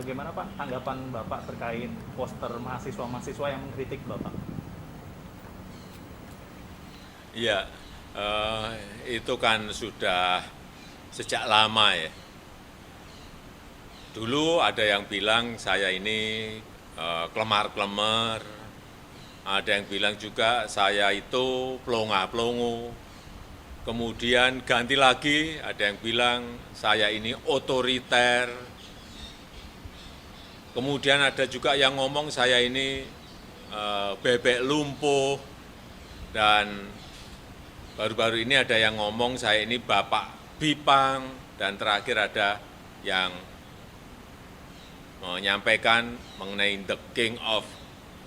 Bagaimana Pak tanggapan Bapak terkait poster mahasiswa-mahasiswa yang mengkritik Bapak? Iya, itu kan sudah sejak lama ya. Dulu ada yang bilang saya ini kelemar-kelemar, ada yang bilang juga saya itu pelongo-pelongo. Kemudian ganti lagi, ada yang bilang saya ini otoriter. Kemudian ada juga yang ngomong saya ini bebek lumpuh. Dan baru-baru ini ada yang ngomong saya ini Bapak Bipang, dan terakhir ada yang menyampaikan mengenai the king of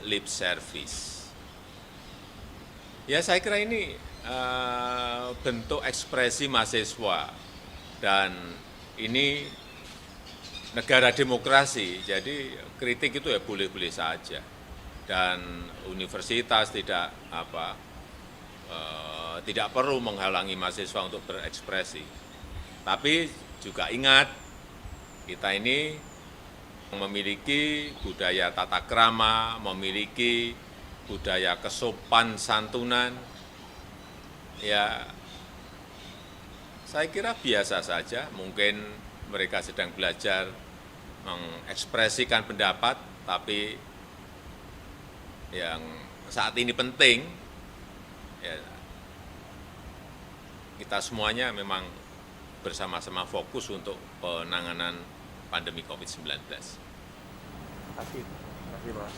lip service. Ya saya kira ini bentuk ekspresi mahasiswa, dan ini negara demokrasi, jadi kritik itu ya boleh-boleh saja. Dan universitas tidak perlu menghalangi mahasiswa untuk berekspresi. Tapi juga ingat, kita ini memiliki budaya tata krama, memiliki budaya kesopan santunan. Ya, saya kira biasa saja, mungkin mereka sedang belajar mengekspresikan pendapat, tapi yang saat ini penting, ya, kita semuanya memang bersama-sama fokus untuk penanganan pandemi COVID-19. Terima kasih. Terima kasih Pak.